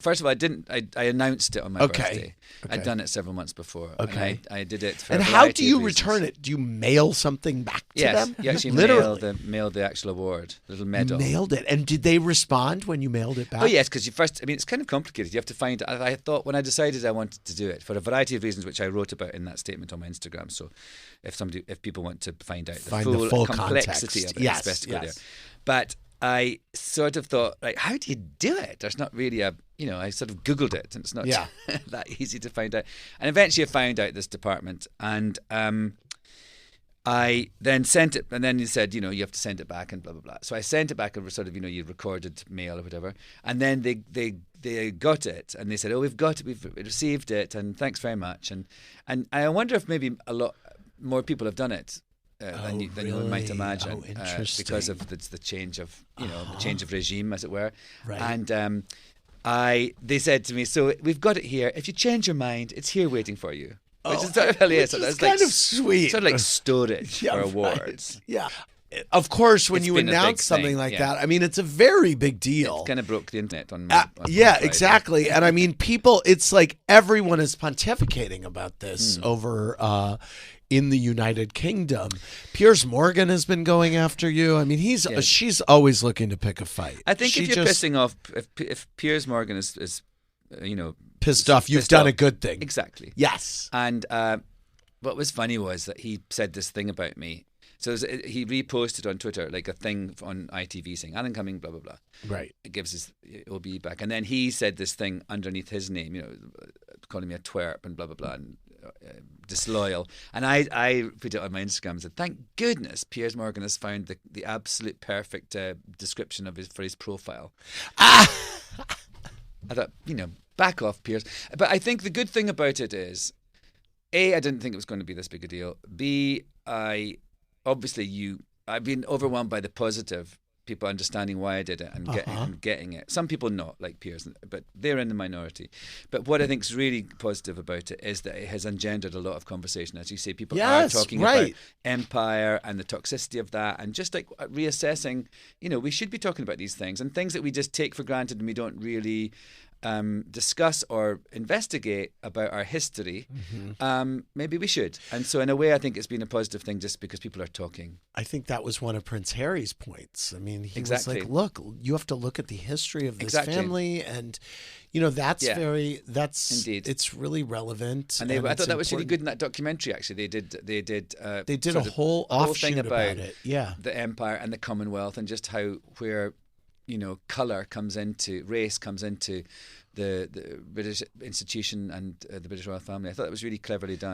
first of all, I didn't. I announced it on my birthday. Okay. I'd done it several months before. Okay. And I did it for And a how variety do you of reasons. return it? Do you mail something back to Yes, them? you actually Literally. mailed the actual award, the little medal. Mailed it. And did they respond when you mailed it back? Oh yes, because it's kind of complicated. You have to find. I thought when I decided I wanted to do it for a variety of reasons, which I wrote about in that statement on my Instagram. So, if people want to find out the full complexity context. of it, it's best to go there. But I sort of thought, like, how do you do it? There's not really I sort of Googled it, and it's not that easy to find out. And eventually, I found out this department, and I then sent it, and then he said, you have to send it back and blah, blah, blah. So I sent it back over sort of, you recorded mail or whatever. And then they got it, and they said, oh, we've got it, we've received it, and thanks very much. And I wonder if maybe a lot more people have done it than you might imagine, because of the change of, the change of regime, as it were. Right. And they said to me, so we've got it here. If you change your mind, it's here waiting for you. Which is sort of hilarious. Which is kind of sweet. Sort of like storage for awards. Right. Yeah. Of course, when you been a big announce something thing, like that, I mean, it's a very big deal. It kind of broke the internet on yeah, Friday. exactly. And I mean, it's like everyone is pontificating about this over in the United Kingdom. Piers Morgan has been going after you. I mean, she's always looking to pick a fight. I think if you're pissing off, if Piers Morgan is pissed off, you've done a good thing. Exactly. Yes. And what was funny was that he said this thing about me. So he reposted on Twitter like a thing on ITV saying Alan Cumming, blah blah blah. Right. It gives his OBE back, and then he said this thing underneath his name, calling me a twerp and blah blah blah and disloyal. And I put it on my Instagram and said, thank goodness Piers Morgan has found the absolute perfect description for his profile. I thought, back off, Piers. But I think the good thing about it is, A, I didn't think it was going to be this big a deal. B, I've been overwhelmed by the positive, people understanding why I did it and getting it. Some people not, like Piers, but they're in the minority. But what I think is really positive about it is that it has engendered a lot of conversation. As you say, people are talking about empire and the toxicity of that, and just like reassessing, we should be talking about these things and things that we just take for granted and we don't really discuss or investigate about our history. Maybe we should. And so in a way I think it's been a positive thing just because people are talking. I think that was one of Prince Harry's points. I mean, he was like, look, you have to look at the history of this family, and that's indeed, it's really relevant. And I thought that was really good in that documentary. Actually, they did a whole thing about it. Yeah, the empire and the Commonwealth, and just where colour race comes into the British institution and the British royal family. I thought that was really cleverly done.